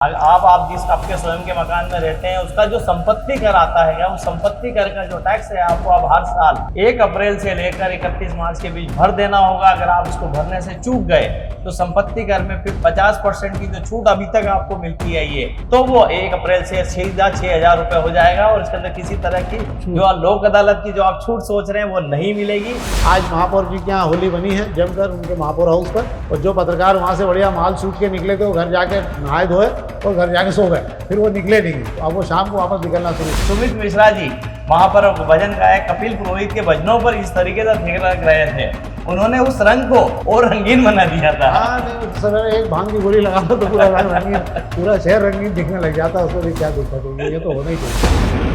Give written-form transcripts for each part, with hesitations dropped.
आप जिस आपके स्वयं के मकान में रहते हैं उसका जो संपत्ति कर आता है या उस संपत्ति कर का जो टैक्स है आपको अब हर साल 1 अप्रैल से लेकर 31 मार्च के बीच भर देना होगा। अगर आप इसको भरने से चूक गए तो संपत्ति कर में फिर 50% की जो छूट अभी तक आपको मिलती है ये तो वो 1 अप्रैल से सीधा 6,000 रुपए हो जाएगा और इसके अंदर किसी तरह की जो लोक अदालत की जो आप छूट सोच रहे हैं वो नहीं मिलेगी। आज महापौर जी के यहाँ होली बनी है जमकर उनके महापौर हाउस पर, और जो पत्रकार वहाँ से बढ़िया माल सूट के निकले थे वो घर जाके नहाए धोए और घर जाके सो गए, फिर वो निकले नहीं। तो अब वो शाम को वापस निकलना शुरू। सुमित मिश्रा जी वहां पर भजन गायक कपिल पुरोहित के भजनों पर इस तरीके से थिरक रहे थे, उन्होंने उस रंग को और रंगीन बना दिया था। हाँ नहीं, उस समय एक भांग की गोली लगा तो पूरा रंग रंगीन, पूरा शहर रंगीन दिखने लग जाता, उसको भी क्या दिक्कत होगी, ये तो होना ही चाहिए।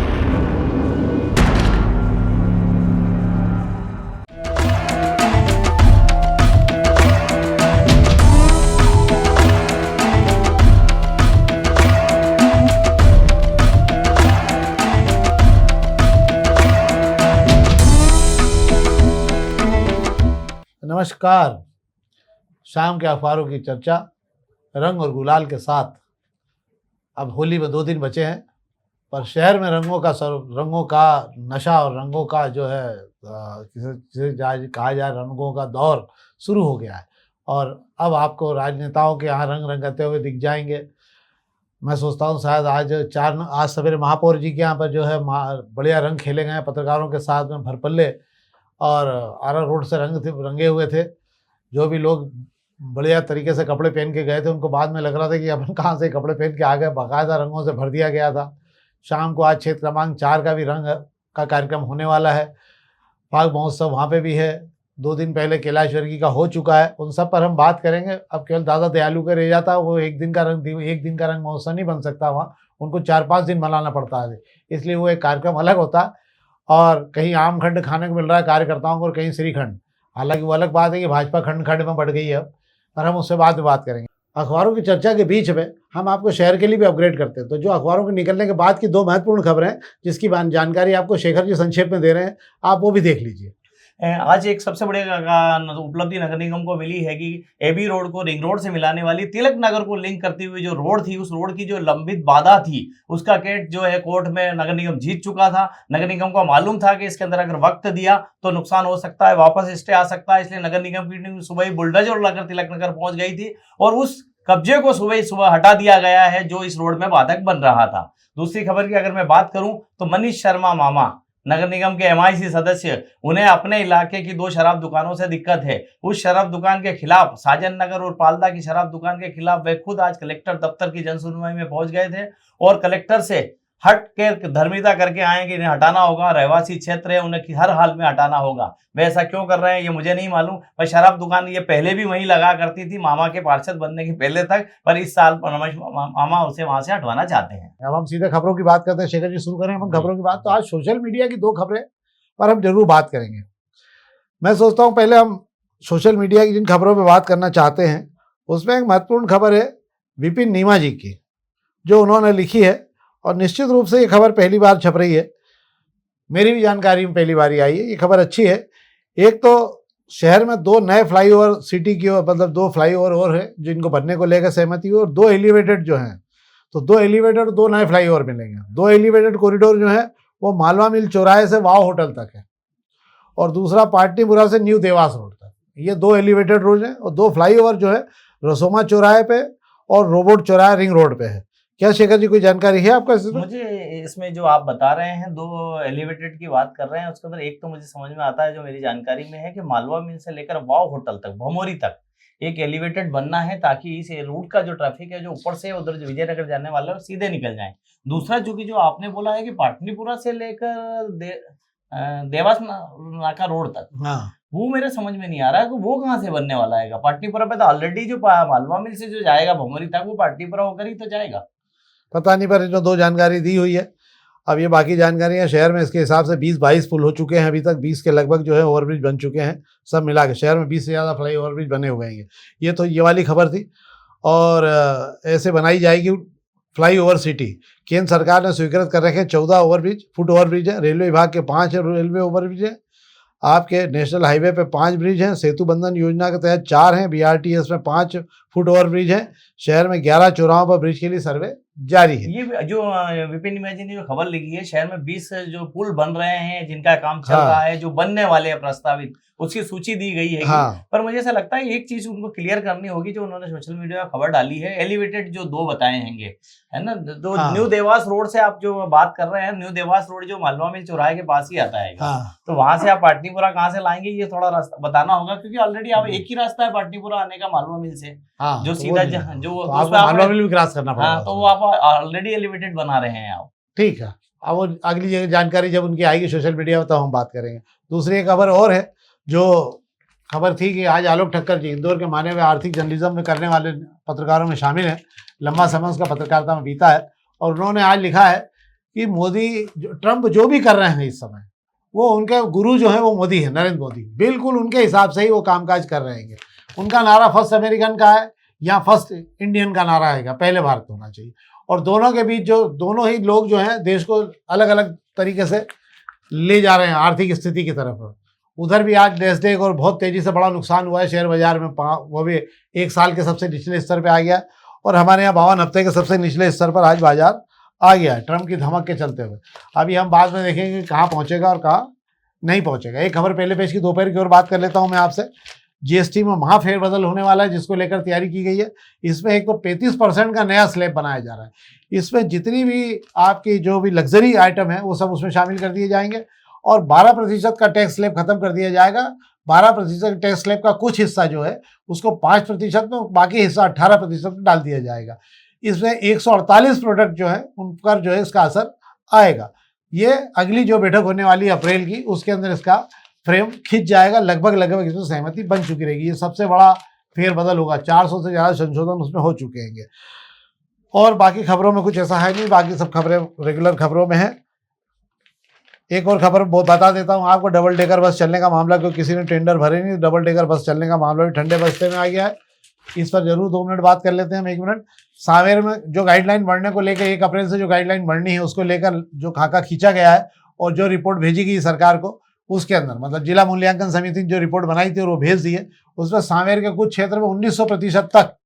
नमस्कार, शाम के अखबारों की चर्चा रंग और गुलाल के साथ। अब होली में 2 दिन बचे हैं, पर शहर में रंगों का नशा और रंगों का जो है कहा जाए रंगों का दौर शुरू हो गया है। और अब आपको राजनेताओं के यहाँ रंग रंगते हुए दिख जाएंगे। मैं सोचता हूँ शायद आज सवेरे महापौर जी के यहाँ पर जो है बढ़िया रंग खेले गए पत्रकारों के साथ में भरपल्ले, और आरा रोड से रंगे हुए थे। जो भी लोग बढ़िया तरीके से कपड़े पहन के गए थे उनको बाद में लग रहा था कि अपन कहाँ से कपड़े पहन के आ गए, बाकायदा रंगों से भर दिया गया था। शाम को आज क्षेत्र क्रमांक 4 का भी रंग का कार्यक्रम होने वाला है। फाग महोत्सव वहाँ पे भी है, 2 दिन पहले कैलाशवर्गी का हो चुका है। उन सब पर हम बात करेंगे। अब केवल दादा दयालु का रह जाता, वो एक दिन का रंग महोत्सव नहीं बन सकता, वहाँ उनको 4-5 दिन मनाना पड़ता है, इसलिए वो एक कार्यक्रम अलग होता है। और कहीं आमखंड खाने को मिल रहा है कार्यकर्ताओं को और कहीं श्रीखंड। हालांकि वो अलग बात है कि भाजपा खंड खंड में बढ़ गई है, पर हम उससे बाद में बात करेंगे। अखबारों की चर्चा के बीच में हम आपको शहर के लिए भी अपग्रेड करते हैं। तो जो अखबारों के निकलने के बाद की 2 महत्वपूर्ण खबरें हैं जिसकी जानकारी आपको शेखर जी संक्षेप में दे रहे हैं, आप वो भी देख लीजिए। आज एक सबसे बड़ी उपलब्धि नगर निगम को मिली है कि एबी रोड को रिंग रोड से मिलाने वाली तिलक नगर को लिंक करती हुई जो रोड थी, उस रोड की जो लंबित बाधा थी उसका केस जो है कोर्ट में नगर निगम जीत चुका था। नगर निगम को मालूम था कि इसके अंदर अगर वक्त दिया तो नुकसान हो सकता है, वापस स्टे आ सकता है, इसलिए नगर निगम की टीम सुबह ही बुलडोजर लाकर तिलक नगर पहुंच गई थी और उस कब्जे को सुबह हटा दिया गया है जो इस रोड में बाधक बन रहा था। दूसरी खबर की अगर मैं बात करूं तो मनीष शर्मा मामा नगर निगम के MIC सदस्य, उन्हें अपने इलाके की 2 शराब दुकानों से दिक्कत है। उस शराब दुकान के खिलाफ, साजन नगर और पालदा की शराब दुकान के खिलाफ वे खुद आज कलेक्टर दफ्तर की जनसुनवाई में पहुंच गए थे और कलेक्टर से हट के धर्मिता करके आए कि इन्हें हटाना होगा, रहवासी क्षेत्र है, उन्हें हर हाल में हटाना होगा। वे ऐसा क्यों कर रहे हैं ये मुझे नहीं मालूम, पर शराब दुकान ये पहले भी वहीं लगा करती थी मामा के पार्षद बनने के पहले तक, पर इस साल मामा उसे वहां से हटवाना चाहते हैं। अब हम सीधे खबरों की बात करते हैं। शेखर जी शुरू करें हम खबरों की बात। तो आज सोशल मीडिया की 2 खबरें पर हम जरूर बात करेंगे। मैं सोचता हूँ पहले हम सोशल मीडिया की जिन खबरों पर बात करना चाहते हैं उसमें एक महत्वपूर्ण खबर है विपिन नीमा जी की, जो उन्होंने लिखी है, और निश्चित रूप से ये खबर पहली बार छप रही है, मेरी भी जानकारी में पहली बार आई है। ये खबर अच्छी है। एक तो शहर में 2 नए फ्लाईओवर सिटी की ओर, मतलब 2 फ्लाईओवर और है जिनको बनने को लेकर सहमति हुई, और 2 एलिवेटेड जो हैं, तो 2 एलिवेटेड 2 नए फ्लाईओवर मिलेंगे। 2 एलिवेटेड कॉरिडोर जो है वो मालवा मिल चौराहे से वाव होटल तक है, और दूसरा पाटनीपुरा से न्यू देवास रोड तक। ये 2 एलिवेटेड रोड हैं, और 2 फ्लाईओवर जो है रसोमा चौराहे पे और रोबोट चौराहे रिंग रोड पे है। क्या शेखर जी कोई जानकारी है आपका? मुझे इसमें जो आप बता रहे हैं 2 एलिवेटेड की बात कर रहे हैं, उसके अंदर एक तो मुझे समझ में आता है जो मेरी जानकारी में है कि मालवा मिल से लेकर वाव होटल तक, भमोरी तक एक एलिवेटेड बनना है ताकि इस रूट का जो ट्रैफिक है जो ऊपर से उधर जो विजयनगर जाने वाला है सीधे निकल जाए। दूसरा चूंकि जो आपने बोला है कि पाटनीपुरा से लेकर देवास नाका रोड तक, हाँ, वो मेरे समझ में नहीं आ रहा है कि वो कहाँ से बनने वाला है। पाटनीपुरा पे तो ऑलरेडी जो मालवा मिल से जो जाएगा भमोरी तक वो पाटनीपुरा होकर ही तो जाएगा। पता नहीं, पर जो 2 जानकारी दी हुई है। अब ये बाकी जानकारियाँ शहर में इसके हिसाब से 20-22 पुल हो चुके हैं अभी तक, 20 के लगभग जो है ओवरब्रिज बन चुके हैं। सब मिला के शहर में 20 से ज़्यादा फ्लाई ओवरब्रिज बने हुए हैं। ये तो ये वाली खबर थी। और ऐसे बनाई जाएगी फ्लाई ओवर सिटी। केंद्र सरकार ने स्वीकृत कर रखे 14 फुट ओवरब्रिज है। रेलवे विभाग के 5 रेलवे ओवरब्रिज है। आपके नेशनल हाईवे पे 5 ब्रिज हैं। सेतु बंधन योजना के तहत 4 हैं। BRTS में 5 फुट ओवर ब्रिज है। शहर में 11 चौराहों पर ब्रिज के लिए सर्वे जारी है। ये जो विपिन इमेजिन ने जो खबर लिखी है, शहर में 20 जो पुल बन रहे हैं जिनका काम चल हाँ। रहा है, जो बनने वाले हैं प्रस्तावित, उसकी सूची दी गई है। हाँ। पर मुझे ऐसा लगता है एक चीज उनको क्लियर करनी होगी, जो उन्होंने सोशल मीडिया पर खबर डाली है, एलिवेटेड जो 2 बताए हैंगे, है ना, तो हाँ। न्यू देवास रोड से आप जो बात कर रहे हैं, न्यू देवास रोड जो मालवा मिल चौराहे के पास ही आता है, हाँ। तो वहां से आप पाटनीपुरा कहाँ से लाएंगे, ये थोड़ा रास्ता बताना होगा, क्योंकि ऑलरेडी आप एक ही रास्ता है पाटनीपुरा आने का मालवा मिल से, हाँ, जो तो सीधा वो जो तो उस आपको पे आपने- मालवा मिल भी क्रॉस करना पड़ेगा। हाँ, तो वो आप ऑलरेडी एलिवेटेड बना रहे हैं आप। ठीक है, अब वो अगली जानकारी जब उनकी आएगी सोशल मीडिया में, तब हम बात करेंगे। दूसरी एक खबर और है, जो खबर थी कि आज आलोक ठक्कर जी इंदौर के माने हुए आर्थिक जर्नलिज्म में करने वाले पत्रकारों में शामिल हैं। लंबा समय उसका पत्रकारिता में बीता है, और उन्होंने आज लिखा है कि मोदी ट्रंप जो भी कर रहे हैं इस समय, वो उनके गुरु जो है वो मोदी है, नरेंद्र मोदी, बिल्कुल उनके हिसाब से ही वो कामकाज कर रहे हैं। उनका नारा फर्स्ट अमेरिकन का है या फर्स्ट इंडियन का नारा आएगा, पहले भारत होना चाहिए। और दोनों के बीच जो दोनों ही लोग जो हैं देश को अलग अलग तरीके से ले जा रहे हैं आर्थिक स्थिति की तरफ। उधर भी आज नैस्डैक और बहुत तेजी से बड़ा नुकसान हुआ है शेयर बाजार में, वो भी एक साल के सबसे निचले स्तर पे आ गया, और हमारे यहाँ 52 हफ्ते के सबसे निचले स्तर पर आज बाजार आ गया है ट्रंप की धमक के चलते हुए। अभी हम बाद में देखेंगे कहाँ पहुँचेगा और कहाँ नहीं पहुँचेगा। एक खबर पहले पेज की दोपहर की ओर बात कर लेता हूँ मैं आपसे। जीएसटी में महाफेरबदल होने वाला है, जिसको लेकर तैयारी की गई है। इसमें एक तो 35% का नया स्लैब बनाया जा रहा है। इसमें जितनी भी आपकी जो भी लग्जरी आइटम है वो सब उसमें शामिल कर दिए जाएंगे, और 12% का टैक्स स्लैब खत्म कर दिया जाएगा। 12% टैक्स स्लैब का कुछ हिस्सा जो है उसको 5% में, बाकी हिस्सा 18% में डाल दिया जाएगा। इसमें 148 प्रोडक्ट जो है उन पर जो है इसका असर आएगा। ये अगली जो बैठक होने वाली है अप्रैल की, उसके अंदर इसका फ्रेम खिंच जाएगा। लगभग इसमें सहमति बन चुकी रहेगी। ये सबसे बड़ा फेरबदल होगा। 400 से ज़्यादा संशोधन उसमें हो चुके हैं। और बाकी खबरों में कुछ ऐसा है नहीं, बाकी सब खबरें रेगुलर खबरों में है। एक और खबर बहुत बता देता हूँ आपको, डबल डेकर बस चलने का मामला, क्योंकि किसी ने टेंडर भरे नहीं, डबल डेकर बस चलने का मामला भी ठंडे बस्ते में आ गया है। इस पर जरूर 2 मिनट बात कर लेते हैं हम। 1 मिनट। सांवेर में जो गाइडलाइन बढ़ने को लेकर 1 अप्रैल से जो गाइडलाइन बढ़नी है उसको लेकर जो खाका खींचा गया है और जो रिपोर्ट भेजी गई सरकार को, उसके अंदर मतलब जिला मूल्यांकन समिति ने जो रिपोर्ट बनाई थी और वो भेज दी है, उसमें सांवेर के कुछ क्षेत्र में 1900% तक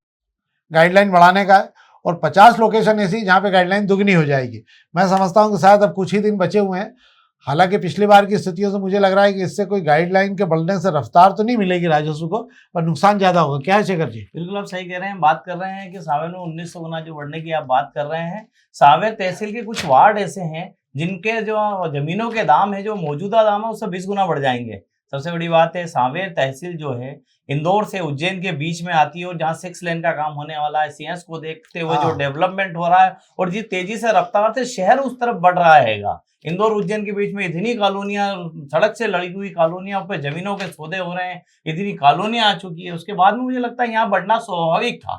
गाइडलाइन बढ़ाने का है, और 50 लोकेशन ऐसी जहाँ पे गाइडलाइन दुगनी हो जाएगी। मैं समझता हूँ कि शायद अब कुछ ही दिन बचे हुए हैं। हालांकि पिछली बार की स्थितियों से मुझे लग रहा है कि इससे कोई गाइडलाइन के बढ़ने से रफ्तार तो नहीं मिलेगी राजस्व को, पर नुकसान ज्यादा होगा। क्या है शेखर जी? बिल्कुल आप सही कह रहे हैं। बात कर रहे हैं कि सांवेर में 1900 गुना जो बढ़ने की आप बात कर रहे हैं। सांवेर तहसील के कुछ वार्ड ऐसे हैं जिनके जो जमीनों के दाम है, जो मौजूदा दाम है, उससे 20 गुना बढ़ जाएंगे। सबसे बड़ी बात है, सांवेर तहसील जो है इंदौर से उज्जैन के बीच में आती है, और जहाँ 6 लेन का काम होने वाला है, सीएस को देखते हुए जो डेवलपमेंट हो रहा है और जिस तेजी से रफ्तार से शहर उस तरफ बढ़ रहा है। इंदौर उज्जैन के बीच में इतनी कॉलोनियां, सड़क से लड़ी हुई कॉलोनियां पे जमीनों के सौदे हो रहे हैं, इतनी कॉलोनियां आ चुकी है। उसके बाद में मुझे लगता है यहाँ बढ़ना स्वाभाविक था,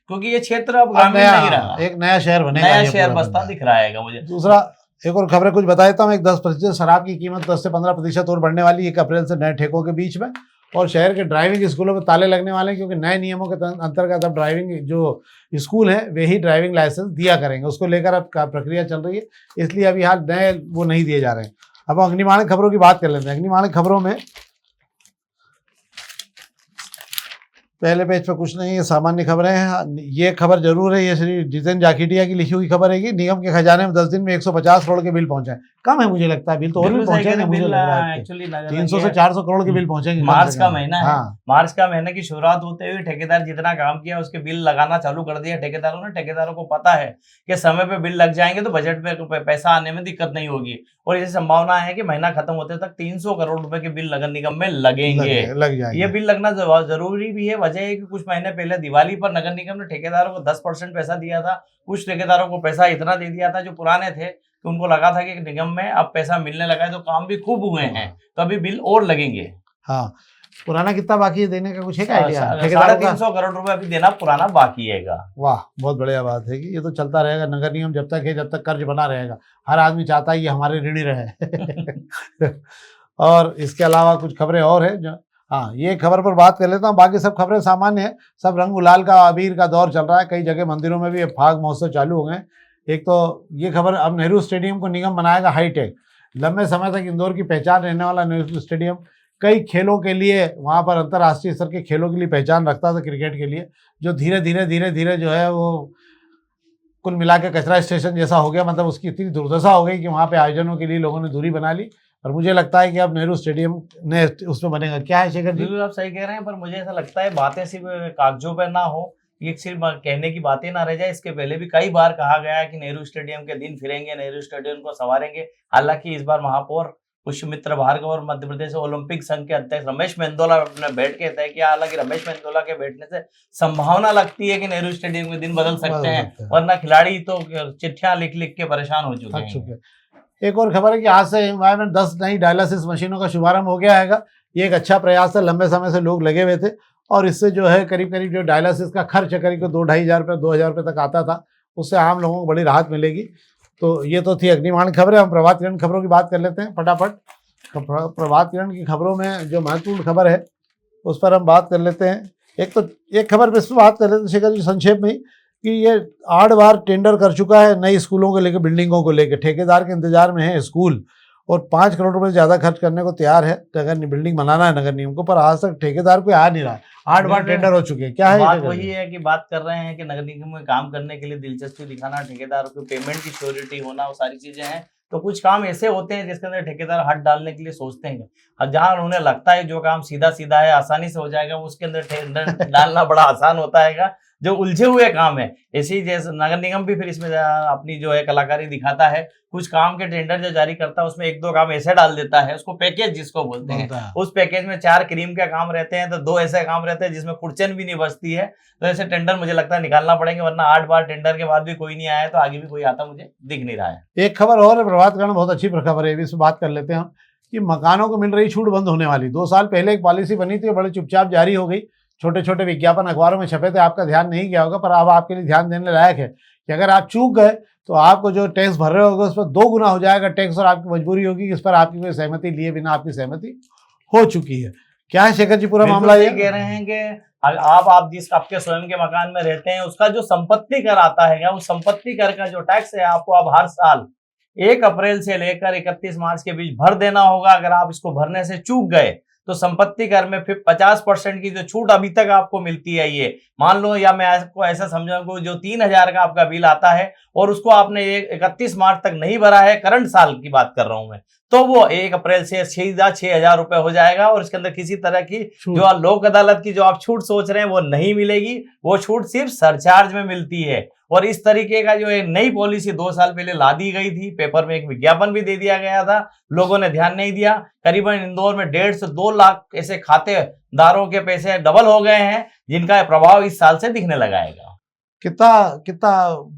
क्योंकि ये क्षेत्र अब ग्रामीण नहीं रहा, एक नया शहर बनेगा, नया शहर बसता दिख रहा है मुझे। दूसरा एक और खबरें कुछ बता देता हूँ। एक 10% शराब की कीमत 10 से 15% और बढ़ने वाली 1 अप्रैल से नए ठेकों के बीच में। और शहर के ड्राइविंग स्कूलों में ताले लगने वाले हैं, क्योंकि नए नियमों के अंतर्गत अब ड्राइविंग जो स्कूल है वे ही ड्राइविंग लाइसेंस दिया करेंगे। उसको लेकर अब प्रक्रिया चल रही है, इसलिए अभी हाल नए वो नहीं दिए जा रहे हैं। अब अग्निमानक खबरों की बात कर लेते हैं। अग्निमानक खबरों में पहले पेज पे कुछ नहीं है, सामान्य खबरें हैं। ये खबर जरूर है, ये श्री जितेंद्र जाखिटिया की लिखी हुई खबर है कि निगम के खजाने में 10 दिन में 150 करोड़ के बिल पहुंचे। कम है मुझे लगता है, बिल तो और भी पहुंचेंगे। मुझे लग रहा है 300 से 400 करोड़ के बिल पहुंचेंगे। मार्च का महीना है। मार्च का महीने की शुरुआत होते हुए ठेकेदार जितना काम किया उसके बिल लगाना चालू कर दिया ठेकेदारों ने। ठेकेदारों को पता है कि समय पे बिल लग जाएंगे तो बजट में पैसा आने में दिक्कत नहीं होगी, और ये संभावना है कि महीना खत्म होते तक 300 करोड़ रुपए के बिल नगर निगम में लगेंगे, लग जाएंगे। ये बिल लगना जरूरी भी है। वजह है कि कुछ महीने पहले दिवाली पर नगर निगम ने ठेकेदारों को 10% पैसा दिया था। कुछ ठेकेदारों को पैसा इतना दे दिया था जो पुराने थे कि उनको लगा था कि निगम में अब पैसा मिलने लगा है, तो काम भी खूब हुए हैं, तो अभी बिल और लगेंगे। हाँ, पुराना कितना बाकी है देने का कुछ है आइडिया? 350 करोड़ रुपए अभी देना पुराना बाकी है। वाह, बहुत बढ़िया बात है कि ये तो चलता रहेगा। नगर निगम जब तक है, जब तक कर्ज बना रहेगा। हर आदमी चाहता है ये हमारे ऋणी रहे। और इसके अलावा कुछ खबरें और है जो, हाँ, ये खबर पर बात कर लेता हूँ। बाकी सब खबरें सामान्य है। सब रंग गुलाल का, अबीर का दौर चल रहा है। कई जगह मंदिरों में भी फाग महोत्सव चालू हो गए। एक तो ये खबर, अब नेहरू स्टेडियम को निगम बनाएगा हाईटेक। लंबे समय तक इंदौर की पहचान रहने वाला नेहरू स्टेडियम कई खेलों के लिए वहाँ पर अंतर्राष्ट्रीय स्तर के खेलों के लिए पहचान रखता था क्रिकेट के लिए, जो धीरे धीरे जो है वो कुल मिला के कचरा स्टेशन जैसा हो गया। मतलब उसकी इतनी दुर्दशा हो गई कि वहाँ पे आयोजनों के लिए लोगों ने दूरी बना ली। और मुझे लगता है कि अब नेहरू स्टेडियम ने उसमें बनेगा। क्या है शेखर जी? बिल्कुल आप सही कह रहे हैं, पर मुझे ऐसा लगता है बातें सिर्फ कागजों पर ना हो, ये सिर्फ कहने की बातें ना रह जाए। इसके पहले भी कई बार कहा गया है कि नेहरू स्टेडियम के दिन फिरेंगे, नेहरू स्टेडियम को संवारेंगे। हालांकि इस बार महापौर पुष्यमित्र भार्गव और मध्य प्रदेश ओलंपिक संघ के अध्यक्ष रमेश मेंदोला ने बैठ के तय किया। हालांकि रमेश मेंदोला के बैठने से संभावना लगती है कि नेहरू स्टेडियम के दिन बदल सकते हैं, वरना खिलाड़ी तो चिट्ठियां लिख लिख के परेशान हो चुके हैं। एक और खबर है कि आज से एनवायरमेंट 10 नई डायलिसिस मशीनों का शुभारंभ हो गया है। ये एक अच्छा प्रयास है, लंबे समय से लोग लगे हुए थे और इससे जो है करीब करीब जो डायलिसिस का खर्च करीब 2-2,500 रुपये 2,000 रुपये तक आता था, उससे आम लोगों को बड़ी राहत मिलेगी। तो ये तो थी अग्निमाण खबरें। हम प्रभात किरण खबरों की बात कर लेते हैं फटाफट। प्रभात किरण की खबरों में जो महत्वपूर्ण खबर है उस पर हम बात कर लेते हैं। एक खबर पर बात कर लेते हैं शेखर जी संक्षेप में ही, कि ये 8 बार टेंडर कर चुका है नई स्कूलों को लेकर, बिल्डिंगों को लेकर। ठेकेदार के इंतजार में है स्कूल और 5 करोड़ रुपए से ज़्यादा खर्च करने को तैयार है नगर बिल्डिंग बनाना है नगर निगम को, पर आज तक ठेकेदार कोई आ नहीं रहा। 8 बार टेंडर हो चुके हैं। क्या है बात वही है कि बात कर रहे हैं कि नगर निगम में काम करने के लिए दिलचस्पी दिखाना, ठेकेदारों को पेमेंट की श्योरिटी होना, वो सारी चीजें हैं। तो कुछ काम ऐसे होते हैं जिसके अंदर ठेकेदार हाथ डालने के लिए सोचते हैं, और जहां उन्हें लगता है जो काम सीधा सीधा है, आसानी से हो जाएगा, उसके अंदर टेंडर डालना बड़ा आसान होता है। जो उलझे हुए काम है, इसी जैसे नगर निगम भी फिर इसमें अपनी जो है कलाकारी दिखाता है। कुछ काम के टेंडर जो जारी करता है उसमें 1-2 काम ऐसे डाल देता है, उसको पैकेज जिसको बोलते हैं। उस पैकेज में 4 क्रीम के काम रहते हैं, तो 2 ऐसे काम रहते हैं जिसमें कुर्चन भी नहीं बचती है। तो ऐसे टेंडर मुझे लगता है निकालना पड़ेंगे, वरना 8 बार टेंडर के बाद भी कोई नहीं आया, तो आगे भी कोई आता मुझे दिख नहीं रहा है। एक खबर और है प्रभात किरण, बहुत अच्छी खबर है, इस बात कर लेते हैं हम, कि मकानों को मिल रही छूट बंद होने वाली। 2 साल पहले एक पॉलिसी बनी थी, बड़े चुपचाप जारी हो गई, छोटे छोटे विज्ञापन अखबारों में छपे थे, आपका ध्यान नहीं गया होगा, पर अब आपके लिए ध्यान देने लायक है कि अगर आप चूक गए तो आपको जो टैक्स भर रहे होगा उस पर 2 गुना हो जाएगा टैक्स, और आपकी मजबूरी होगी कि इस पर आपकी कोई सहमति लिए बिना आपकी सहमति हो चुकी है। क्या है शेखर जी पूरा मामला? ये कह रहे हैं कि आप जिस आपके स्वयं के मकान में रहते हैं, उसका जो संपत्ति कर आता है, उस संपत्ति कर का जो टैक्स है आपको अब हर साल 1 अप्रैल से लेकर 31 मार्च के बीच भर देना होगा। अगर आप इसको भरने से चूक गए तो संपत्ति कर में फिर 50% की जो छूट अभी तक आपको मिलती है, ये मान लो, या मैं आपको ऐसा समझाऊंगा, जो 3,000 का आपका बिल आता है और उसको आपने 31 मार्च तक नहीं भरा है, करंट साल की बात कर रहा हूं मैं, तो वो 1 अप्रैल से 6,000 रुपए हो जाएगा। और इसके अंदर किसी तरह की जो लोक अदालत की जो आप छूट सोच रहे हैं वो नहीं मिलेगी, वो छूट सिर्फ सरचार्ज में मिलती है। और इस तरीके का जो एक नई पॉलिसी 2 साल पहले ला दी गई थी, पेपर में एक विज्ञापन भी दे दिया गया था, लोगों ने ध्यान नहीं दिया। करीबन इंदौर में 1.5 से 2 लाख ऐसे खातेदारों के पैसे डबल हो गए हैं, जिनका प्रभाव इस साल से दिखने लगाएगा। कितना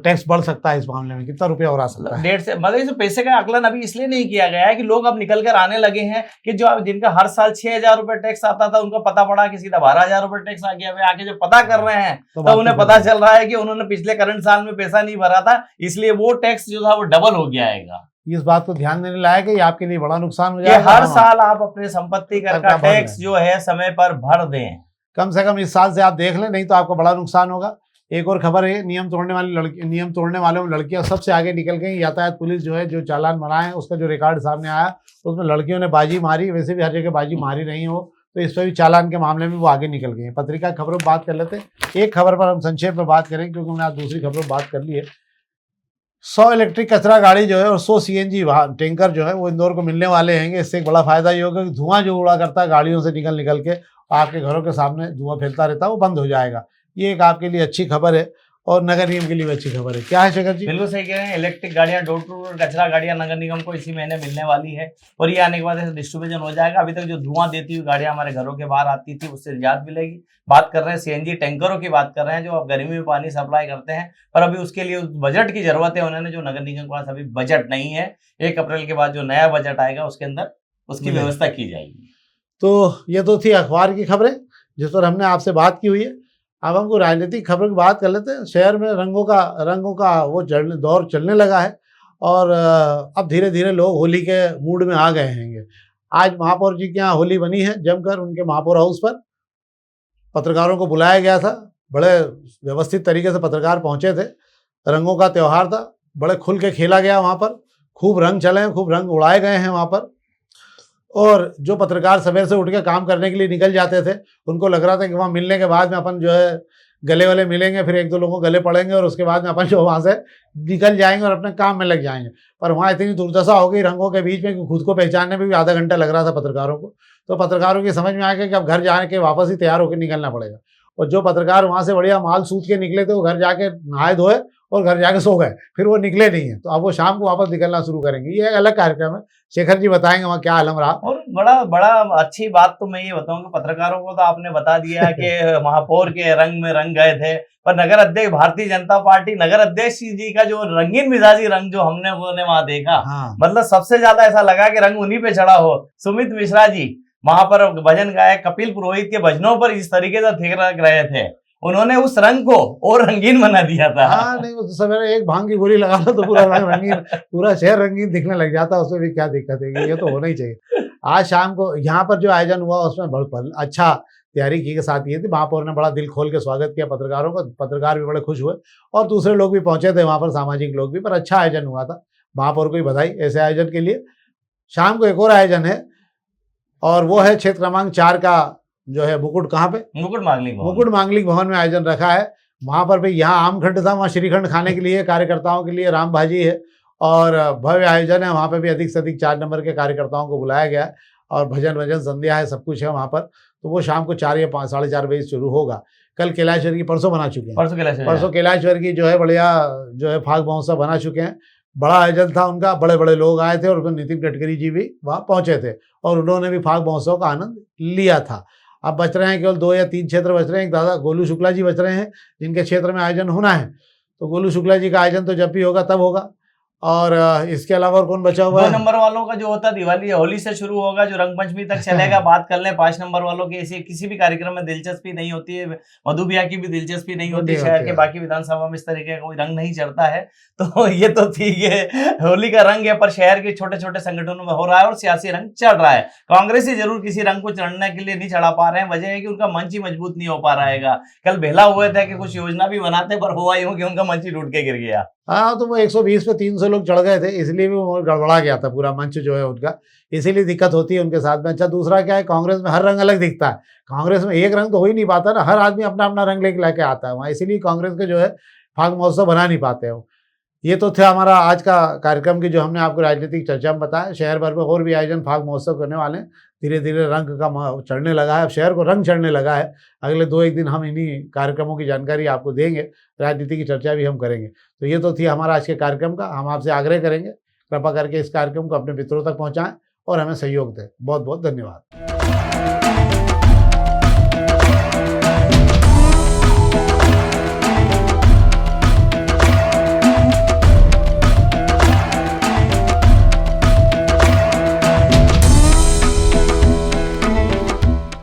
टैक्स बढ़ सकता है इस मामले में? कितना रुपया और आ सकता है? 1.5 से मतलब इस पैसे का आकलन अभी इसलिए नहीं किया गया है कि लोग अब निकल कर आने लगे हैं कि जो जिनका हर साल 6,000 रुपए टैक्स आता था, उनको पता पड़ा कि सीधा 12,000 रुपए टैक्स आ गया। वे आके जो पता कर रहे हैं तो उन्हें पता चल रहा है कि उन्होंने पिछले करंट साल में पैसा नहीं भरा था, इसलिए वो टैक्स जो था वो डबल हो गया है। इस बात को ध्यान देने लायक है, ये आपके लिए बड़ा नुकसान हो जाएगा। हर साल आप अपने संपत्ति कर का टैक्स जो है समय पर भर दें, कम से कम इस साल से आप देख लें, नहीं तो आपको बड़ा नुकसान होगा। एक और खबर है, नियम तोड़ने वालों में लड़कियां सबसे आगे निकल गई। यातायात पुलिस जो है जो चालान बनाए उसका जो रिकॉर्ड सामने आया उसमें लड़कियों ने बाजी मारी, वैसे भी हर जगह बाजी मारी नहीं हो, तो इस पर भी चालान के मामले में वो आगे निकल गई है। पत्रिका खबरों पर बात कर लेते हैं। एक खबर पर हम संक्षेप में बात करें क्योंकि हमने आज दूसरी खबरों पर बात कर ली है। 100 इलेक्ट्रिक कचरा गाड़ी जो है और 100 CNG टैंकर जो है वो इंदौर को मिलने वाले हैं। इससे एक बड़ा फायदा ये होगा कि धुआं जो उड़ा करता है गाड़ियों से निकल के आपके घरों के सामने धुआं फैलता रहता है, वो बंद हो जाएगा। ये एक आपके लिए अच्छी खबर है और नगर निगम के लिए भी अच्छी खबर है। क्या है शेखर जी? बिल्कुल सही कह रहे हैं। इलेक्ट्रिक गाड़ियां, डोर टू डोर कचरा गाड़ियां नगर निगम को इसी महीने मिलने वाली है और ये आने के बाद ऐसे डिस्ट्रीब्यूशन हो जाएगा। अभी तक जो धुआं देती हुई गाड़ियां हमारे घरों के बाहर आती थी उससे रियायत मिलेगी। बात कर रहे हैं CNG टैंकरों की बात कर रहे हैं, जो अब गर्मी में पानी सप्लाई करते हैं, पर अभी उसके लिए बजट की जरूरत है उन्होंने, जो नगर निगम के पास अभी बजट नहीं है। 1 अप्रैल के बाद जो नया बजट आएगा उसके अंदर उसकी व्यवस्था की जाएगी। तो ये तो थी अखबार की खबरें जिस पर हमने आपसे बात की हुई है। अब हमको राजनीतिक खबरों की बात कर लेते हैं। शहर में रंगों का वो दौर चलने लगा है और अब धीरे धीरे लोग होली के मूड में आ गए हैं। आज महापौर जी के यहाँ होली बनी है जमकर, उनके महापौर हाउस पर पत्रकारों को बुलाया गया था। बड़े व्यवस्थित तरीके से पत्रकार पहुंचे थे। रंगों का त्यौहार था, बड़े खुल के खेला गया वहाँ पर, खूब रंग चले हैं, खूब रंग उड़ाए गए हैं वहाँ पर। और जो पत्रकार सवेर से उठ के काम करने के लिए निकल जाते थे, उनको लग रहा था कि वहाँ मिलने के बाद में अपन जो है गले वाले मिलेंगे, फिर एक दो लोगों को गले पड़ेंगे और उसके बाद में अपन जो वहाँ से निकल जाएंगे और अपने काम में लग जाएंगे। पर वहाँ इतनी दुर्दशा हो गई रंगों के बीच में कि खुद को पहचानने में भी आधा घंटा लग रहा था पत्रकारों को। तो पत्रकारों की समझ में आ गया कि अब घर जाने के वापस ही तैयार होकर निकलना पड़ेगा। और जो पत्रकार वहाँ से बढ़िया माल सूत के निकले थे वो घर जाके नहाए धोए और घर जाके सो गए, फिर वो निकले नहीं है। तो अब वो शाम को वापस निकलना शुरू करेंगे। ये एक अलग कार्यक्रम है, शेखर जी बताएंगे वहाँ क्या आलम रहा। और बड़ा बड़ा अच्छी बात तो मैं ये बताऊंगा, पत्रकारों को तो आपने बता दिया कि महापौर के रंग में रंग गए थे, पर नगर अध्यक्ष भारतीय जनता पार्टी नगर अध्यक्ष जी का जो रंगीन मिजाजी रंग जो हमने वहां देखा, हाँ। मतलब सबसे ज्यादा ऐसा लगा कि रंग उन्हीं पे चढ़ा हो। सुमित मिश्रा जी वहां पर भजन गायक कपिल पुरोहित के भजनों पर इस तरीके से थिरक रहे थे, उन्होंने उस रंग को और रंगीन बना दिया था। हाँ, नहीं उस समय एक भांग की गोली लगा लो तो पूरा रंग रंगीन, पूरा शहर रंगीन दिखने लग जाता, उसमें भी क्या दिक्कत है, ये तो होना ही चाहिए। आज शाम को यहाँ पर जो आयोजन हुआ उसमें बहुत अच्छा तैयारी की के साथ ये थी, महापौर ने बड़ा दिल खोल के स्वागत किया पत्रकारों का, पत्रकार भी बड़े खुश हुए और दूसरे लोग भी पहुंचे थे वहाँ पर, सामाजिक लोग भी, पर अच्छा आयोजन हुआ था। महापौर को भी बधाई ऐसे आयोजन के लिए। शाम को एक और आयोजन है और वो है क्षेत्र क्रमांक 4 का जो है मुकुट, कहाँ पे, मुकुट मांगलिक भवन में आयोजन रखा है। वहाँ पर भी यहाँ आमखंड था, वहाँ श्रीखंड खाने के लिए कार्यकर्ताओं के लिए राम भाजी है और भव्य आयोजन है। वहाँ पे भी अधिक से अधिक 4 नंबर के कार्यकर्ताओं को बुलाया गया है और भजन संध्या है, सब कुछ है वहाँ पर। तो वो शाम को 4 या 5 साढ़े 4 बजे शुरू होगा। कल कैलाशवर की, परसों बना चुके हैं, परसों कैलाशवर की जो है बढ़िया जो है फाग महोत्सव बना चुके हैं। बड़ा आयोजन था उनका, बड़े बड़े लोग आए थे और नितिन गडकरी जी भी वहाँ पहुँचे थे और उन्होंने भी फाग महोत्सव का आनंद लिया था। अब बच रहे हैं केवल 2 या 3 क्षेत्र बच रहे हैं। एक दादा गोलू शुक्ला जी बच रहे हैं जिनके क्षेत्र में आयोजन होना है। तो गोलू शुक्ला जी का आयोजन तो जब भी होगा तब होगा। और इसके अलावा और कौन बचा हुआ है? 2 नंबर वालों का जो होता है दिवाली होली से शुरू होगा, जो रंगपंचमी तक चलेगा। बात कर लें 5 नंबर वालों की, ऐसे किसी भी कार्यक्रम में दिलचस्पी नहीं होती है, मधु बिया की भी दिलचस्पी नहीं होती, शहर के बाकी विधानसभा में इस तरीके का कोई रंग नहीं चढ़ता है। तो ये तो ठीक है, होली का रंग है, पर शहर के छोटे छोटे संगठनों में हो रहा है और सियासी रंग चढ़ रहा है। कांग्रेसी जरूर किसी रंग को चढ़ने के लिए नहीं चढ़ा पा रहे हैं, वजह है कि उनका मंच ही मजबूत नहीं हो पा रहेगा। कल बेला हुए थे कि कुछ योजना भी बनाते, पर हुआ यूं कि उनका मंच ही टूट के गिर गया। हाँ, तो वो 120 पे 300 लोग चढ़ गए थे, इसलिए भी वो गड़बड़ा गया था पूरा मंच जो है उनका, इसीलिए दिक्कत होती है उनके साथ में। अच्छा, दूसरा क्या है, कांग्रेस में हर रंग अलग दिखता है। कांग्रेस में एक रंग तो हो ही नहीं पाता ना, हर आदमी अपना अपना रंग लेके आता है वहाँ, इसीलिए कांग्रेस के जो है फाग महोत्सव बना नहीं पाते हो। ये तो था हमारा आज का कार्यक्रम की जो हमने आपको राजनीतिक चर्चा में बताया। शहर भर में और भी आयोजन फाग महोत्सव करने वाले हैं। धीरे धीरे रंग का चढ़ने लगा है, अब शहर को रंग चढ़ने लगा है। अगले 2-1 दिन हम इन्हीं कार्यक्रमों की जानकारी आपको देंगे, राजनीति की चर्चा भी हम करेंगे। तो ये तो थी हमारा आज के कार्यक्रम का। हम आपसे आग्रह करेंगे कृपा करके इस कार्यक्रम को अपने मित्रों तक पहुँचाएँ और हमें सहयोग दें। बहुत बहुत धन्यवाद।